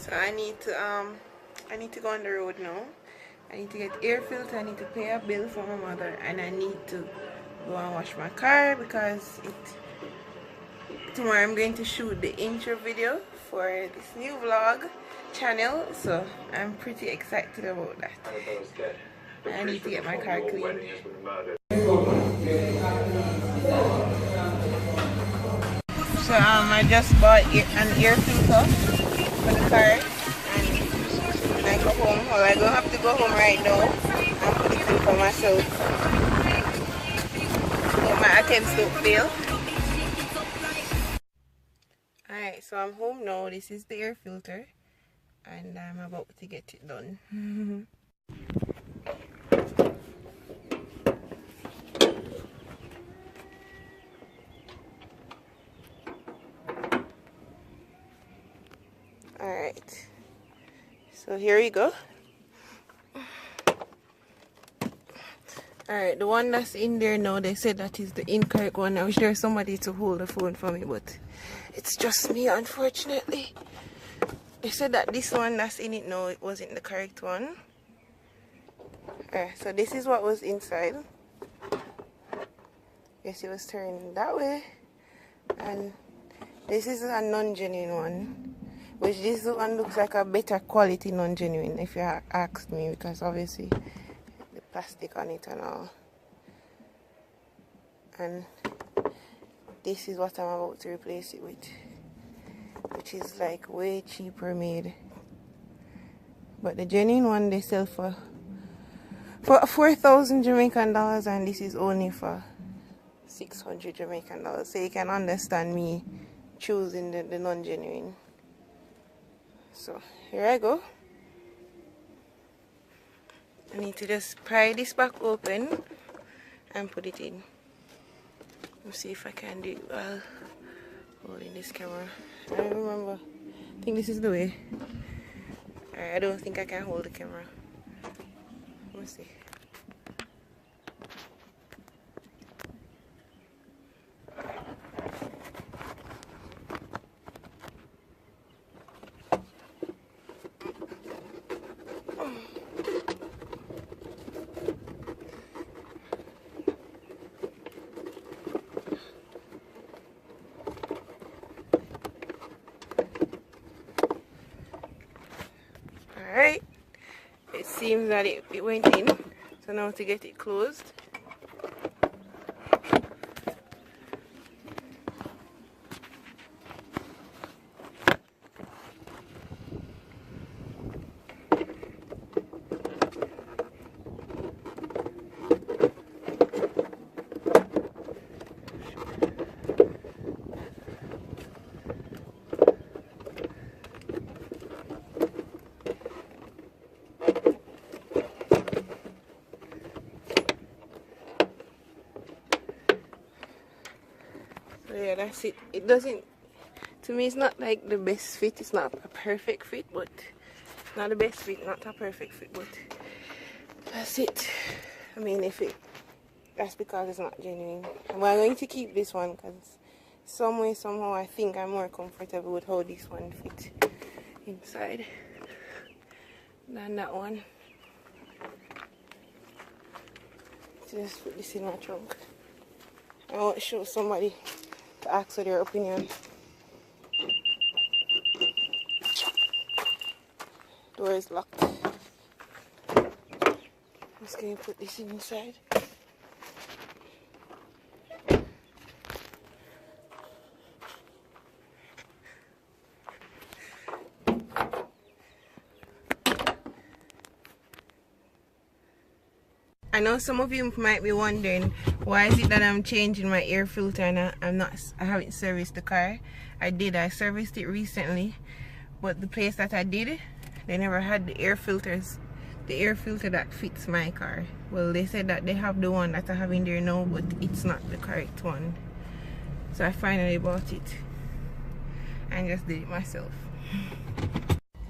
So I need to go on the road now. I need to get air filter, I need to pay a bill for my mother, and I need to go and wash my car because tomorrow I'm going to shoot the intro video for this new vlog channel, so I'm pretty excited about that. I need to get my car cleaned. So I just bought an air filter for the car, and when I go home, well, I don't have to go home right now and put it in for myself. So my attempts don't fail. Alright, so I'm home now. This is the air filter, and I'm about to get it done. Alright, so here you go. Alright, the one that's in there now, they said that is the incorrect one. I wish there was somebody to hold the phone for me, but it's just me, unfortunately. They said that this one that's in it now, it wasn't the correct one. Alright, so this is what was inside. Yes, it was turned that way. And this is a non-genuine one. Which this one looks like a better quality non-genuine, if you asked me, because obviously the plastic on it and all. And this is what I'm about to replace it with, which is like way cheaper made. But the genuine one they sell for 4,000 Jamaican dollars, and this is only for 600 Jamaican dollars. So you can understand me choosing the non-genuine. So here I go. I need to just pry this back open and put it in. Let's see if I can do it while holding this camera. I don't remember. I think this is the way. Alright, I don't think I can hold the camera. Let's see. Alright, it seems that it went in, so now to get it closed. So yeah, that's it. It doesn't, to me it's not like the best fit. It's not a perfect fit, but not the best fit, not a perfect fit, but that's it. I mean, that's because it's not genuine. And we're going to keep this one because somehow I think I'm more comfortable with how this one fits inside than that one. Just put this in my trunk. I want to show somebody to ask for their opinion. Door is locked. I'm just going to put this inside. I know some of you might be wondering why is it that I'm changing my air filter and I haven't serviced the car. I serviced it recently, but the place that I did, they never had the air filter that fits my car. Well, they said that they have the one that I have in there now, but it's not the correct one. So I finally bought it and just did it myself.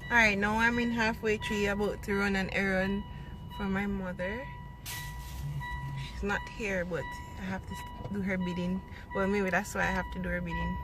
Alright, now I'm in halfway through, about to run an errand for my mother. She's not here, but I have to do her bidding. Well, maybe that's why I have to do her bidding.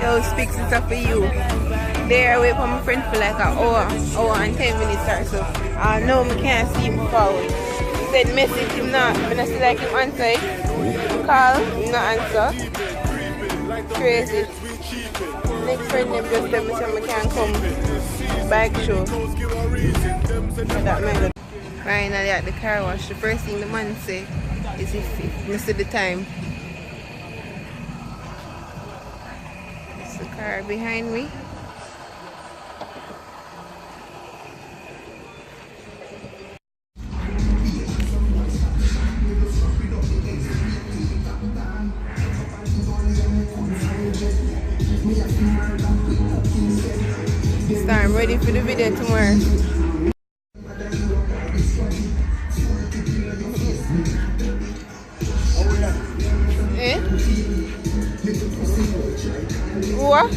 those pics and stuff for you. There I wait for my friend for like an hour and 10 minutes or so. I know I can't see him forward. He said message him not. When I see like him answer, call, him not answer. Crazy. Next friend them just tell me so I can come bike show. That man got finally at the car wash. The first thing the man say is if I see the time. It's the car behind me. So I'm ready for the video tomorrow. Eh? What?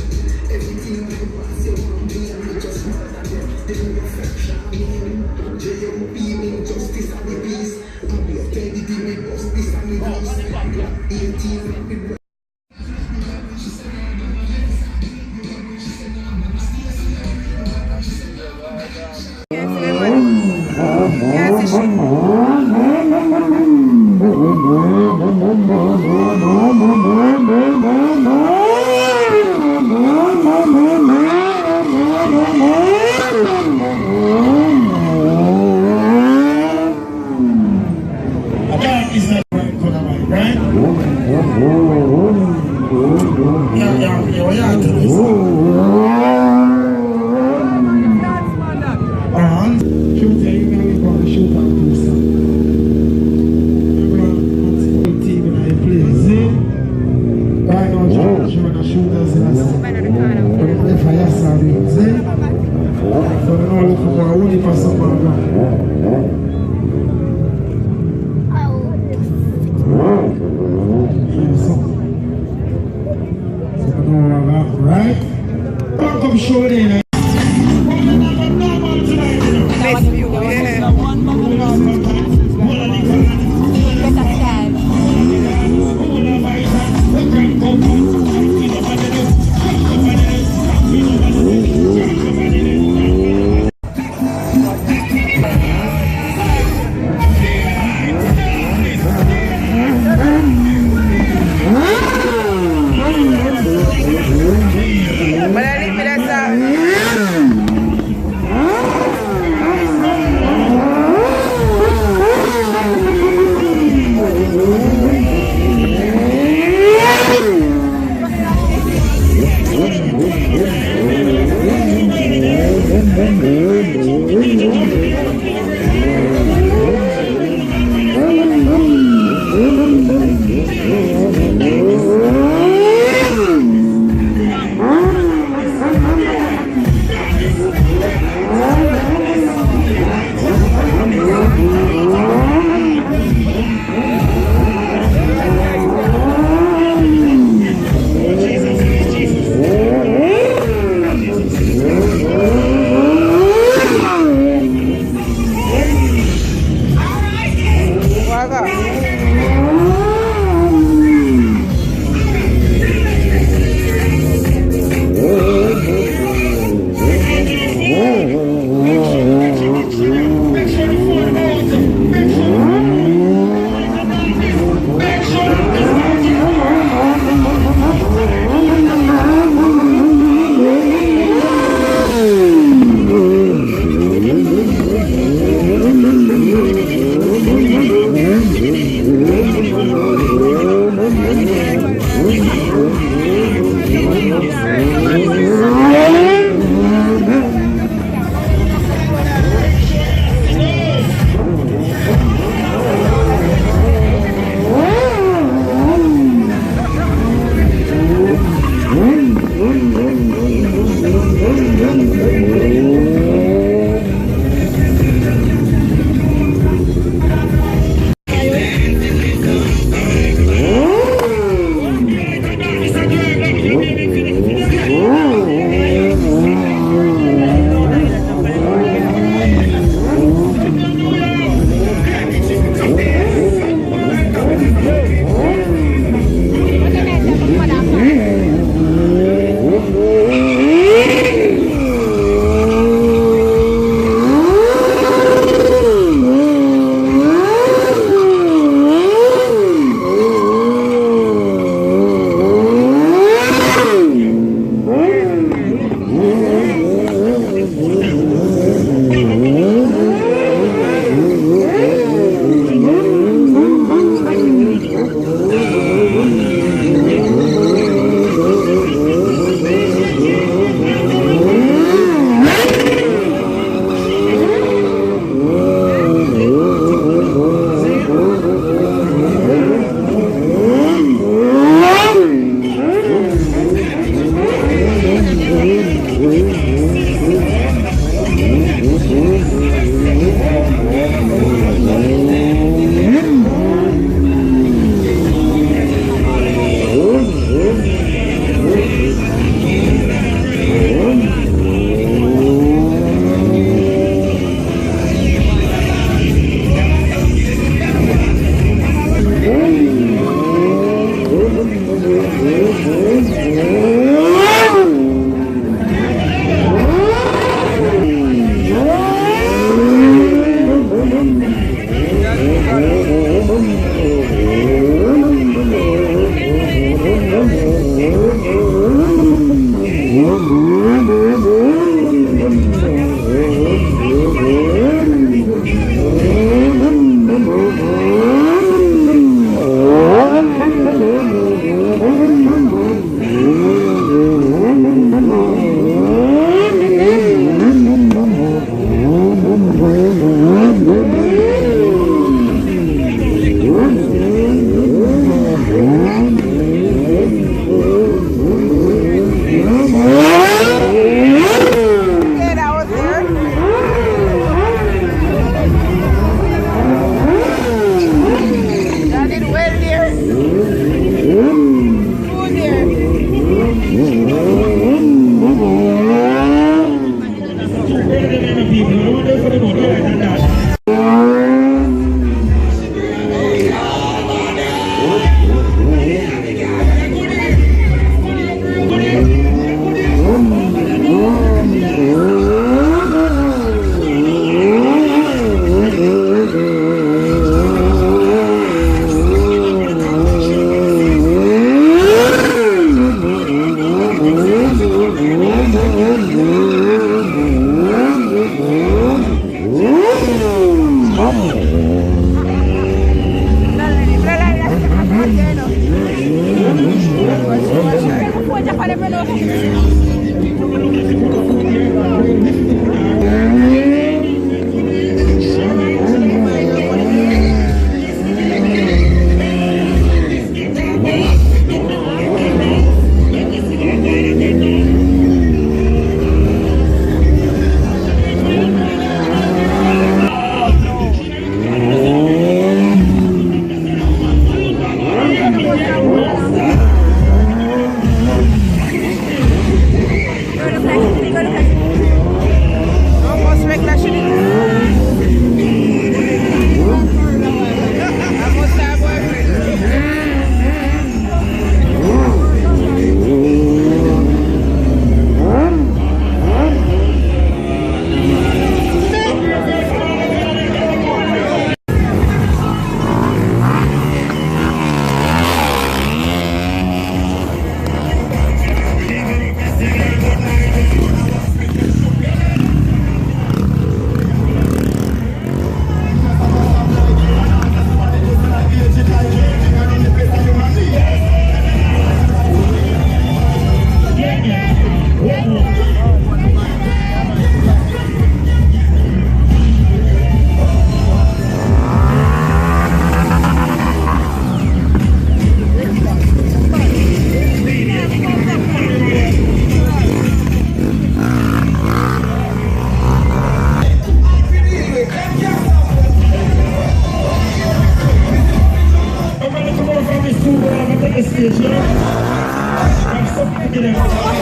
But I live with that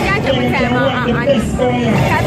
Dạ chụp mình kèm mà anh